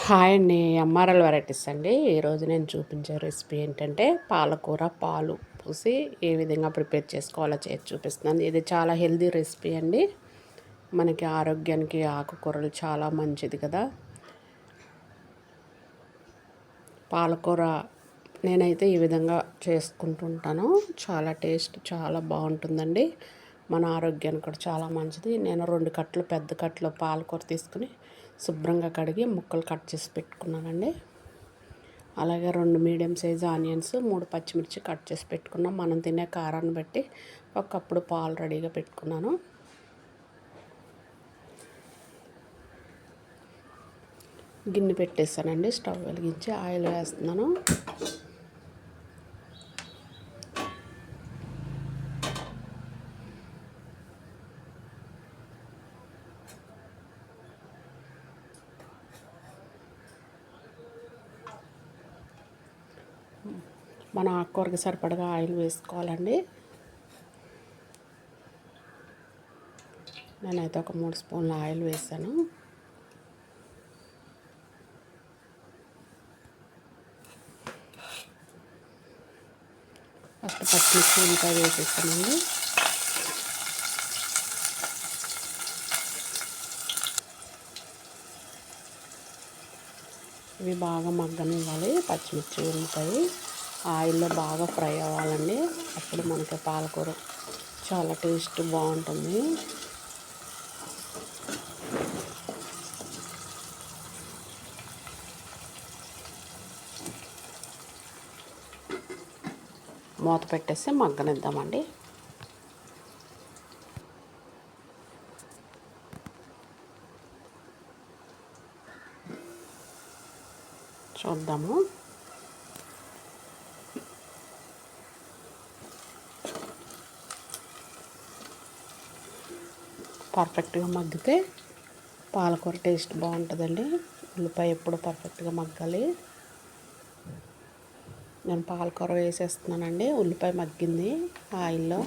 Hi అండి. MRL varieties అండి. ఈరోజు నేను చూపించే రెసిపీ ఏంటంటే పాలకూర పాలు పోసి ఏ విధంగా ప్రిపేర్ చేసుకోవాలో చేసి చూపిస్తున్నాను. ఇది చాలా హెల్తీ రెసిపీ అండి. మనకి ఆరోగ్యానికి ఆకుకూరలు చాలా మంచిది కదా. పాలకూర నేనైతే ఈ విధంగా చేసుకుంటుంటాను. చాలా టేస్ట్ చాలా బాగుంటుందండి. మన ఆరోగ్యానికి కూడా చాలా మంచిది. నేను 2 కట్టలు పెద్ద కట్టలు పాలకూర తీసుకుని శుభ్రంగా కడిగి ముక్కలు కట్ చేసి పెట్టుకున్నానండి. అలాగే 2 మీడియం సైజు ఆనియన్స్, 3 పచ్చిమిర్చి కట్ చేసి పెట్టుకున్నాం. మనం తినే కారాన్ని బట్టి ఒక కప్పుడు పాలు రెడీగా పెట్టుకున్నాను. గిన్నె పెట్టేసానండి. స్టవ్ వెలిగించి ఆయిల్ వేస్తున్నాను. మన ఆకుకూరకి సరిపడగా ఆయిల్ వేసుకోవాలండి. నేనైతే ఒక 3 స్పూన్ల ఆయిల్ వేసాను. ఫస్ట్ పచ్చిమిర్చి ఉల్లిపాయ వేసేస్తానండి. ఇవి బాగా మగ్గనివ్వాలి. పచ్చిమిర్చి ఉల్లిపాయ ఆయిల్లో బాగా ఫ్రై అవ్వాలండి. అప్పుడు మనకి పాలకూర చాలా టేస్ట్ బాగుంటుంది. మూత పెట్టేసి మగ్గనిద్దామండి. చూద్దాము. పర్ఫెక్ట్గా మగ్గితే పాలకూర టేస్ట్ బాగుంటుందండి. ఉల్లిపాయ ఎప్పుడు పర్ఫెక్ట్గా మగ్గాలి. నేను పాలకూర వేసేస్తున్నానండి. ఉల్లిపాయ మగ్గింది ఆయిల్లో.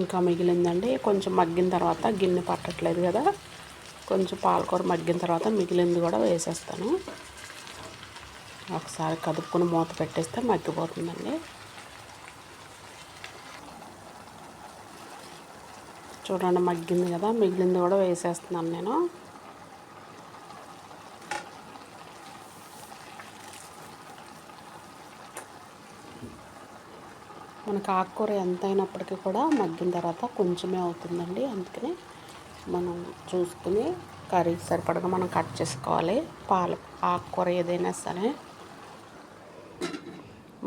ఇంకా మిగిలిందండి. కొంచెం మగ్గిన తర్వాత గిన్నె పట్టట్లేదు కదా, కొంచెం పాలకూర మగ్గిన తర్వాత మిగిలింది కూడా వేసేస్తాను. ఒకసారి కదుపుకొని మూత పెట్టేస్తే మగ్గిపోతుందండి. చూడండి మగ్గింది కదా, మిగిలింది కూడా వేసేస్తున్నాను నేను. మనకు ఆకుకూర ఎంత అయినప్పటికీ కూడా మగ్గిన తర్వాత కొంచెమే అవుతుందండి. అందుకని మనం చూసుకుని కర్రీకి సరిపడగా మనం కట్ చేసుకోవాలి. ఆకుకూర ఏదైనా సరే.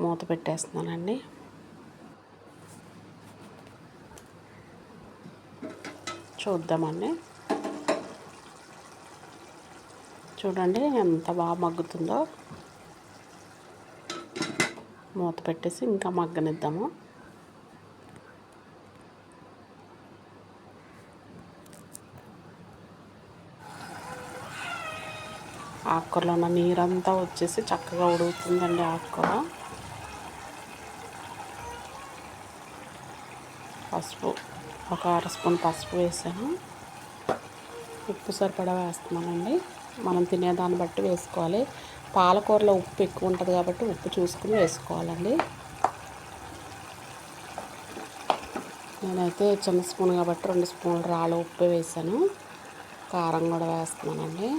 మూత పెట్టేస్తున్నానండి. చూద్దామండి. చూడండి ఎంత బాగా మగ్గుతుందో. మూత పెట్టేసి ఇంకా మగ్గనిద్దాము. ఆకుకూరలో ఉన్న నీరంతా వచ్చేసి చక్కగా ఉడుకుతుందండి ఆకుకూర. పసుపు ఒక 1/2 స్పూన్ పసుపు వేసాను. ఉప్పు సరిపడా వేస్తున్నానండి. మనం తినేదాన్ని బట్టి వేసుకోవాలి. పాలకూరలో ఉప్పు ఎక్కువ ఉంటుంది కాబట్టి ఉప్పు చూసుకుని వేసుకోవాలండి. నేనైతే చిన్న స్పూన్ కాబట్టి 2 స్పూన్లు రాళ్ళ ఉప్పు వేసాను. కారం కూడా వేస్తున్నానండి.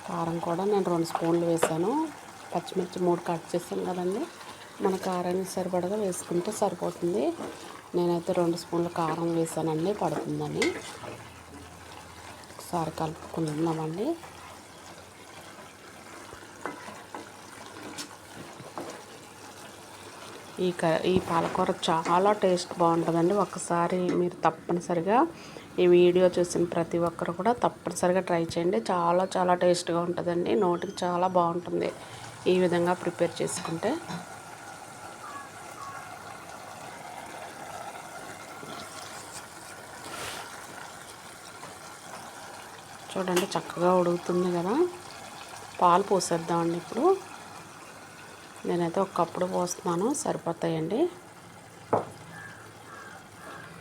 కారం కూడా నేను 2 స్పూన్లు వేసాను. పచ్చిమిర్చి 3 కట్ చేసాను కదండి, మన కారానికి సరిపడగా వేసుకుంటే సరిపోతుంది. నేనైతే 2 స్పూన్ల కారం వేసానండి, పడుతుందని. ఒకసారి కలుపుకుందామండి. ఈ పాలకూర చాలా టేస్ట్ బాగుంటుందండి. ఒకసారి మీరు తప్పనిసరిగా ఈ వీడియో చూసిన ప్రతి ఒక్కరు కూడా తప్పనిసరిగా ట్రై చేయండి. చాలా చాలా టేస్ట్గా ఉంటుందండి. నోటికి చాలా బాగుంటుంది ఈ విధంగా ప్రిపేర్ చేసుకుంటే. చూడండి చక్కగా ఉడుకుతుంది కదా. పాలు పోసేద్దామండి ఇప్పుడు. నేనైతే ఒక కప్పుడు పోస్తున్నాను, సరిపోతాయండి.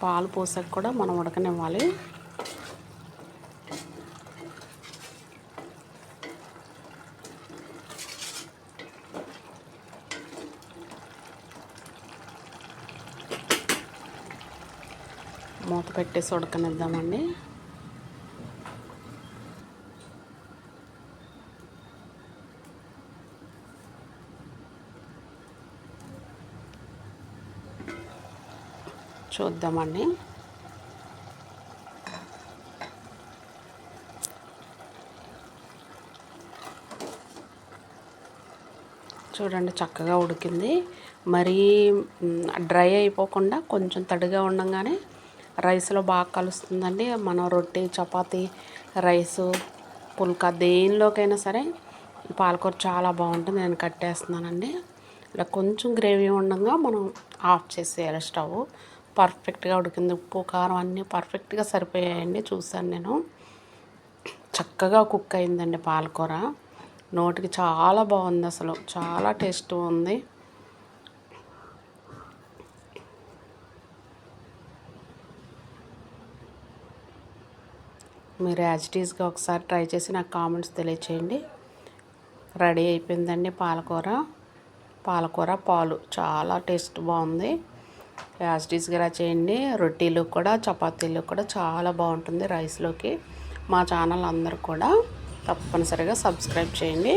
పాలు పోసాక కూడా మనం ఉడకనివ్వాలి. మూత పెట్టేసి ఉడకనిద్దామండి. చూద్దామండి. చూడండి చక్కగా ఉడికింది. మరీ డ్రై అయిపోకుండా కొంచెం తడిగా ఉండగానే రైస్లో బాగా కలుస్తుందండి. మనం రొట్టె, చపాతీ, రైసు, పుల్కా దేనిలోకైనా సరే పాలకూర చాలా బాగుంటుంది. నేను కట్టేస్తున్నానండి. ఇలా కొంచెం గ్రేవీ ఉండగా మనం ఆఫ్ చేసేయాలి స్టవ్. పర్ఫెక్ట్గా ఉడికింది. ఉప్పు కారం అన్నీ పర్ఫెక్ట్గా సరిపోయాయండి. చూసాను నేను. చక్కగా కుక్ అయిందండి పాలకూర. నోటికి చాలా బాగుంది, అసలు చాలా టేస్ట్ ఉంది. మీరు యాజ్ ఇట్ ఈస్గా ఒకసారి ట్రై చేసి నాకు కామెంట్స్ తెలియచేయండి. రెడీ అయిపోయిందండి పాలకూర పాలు. చాలా టేస్ట్ బాగుంది. యాజ్ ఇట్ ఈస్గా చేయండి. రొట్టెలు కూడా, చపాతీలు కూడా చాలా బాగుంటుంది రైస్లోకి. మా ఛానల్ అందరూ కూడా తప్పనిసరిగా సబ్స్క్రైబ్ చేయండి.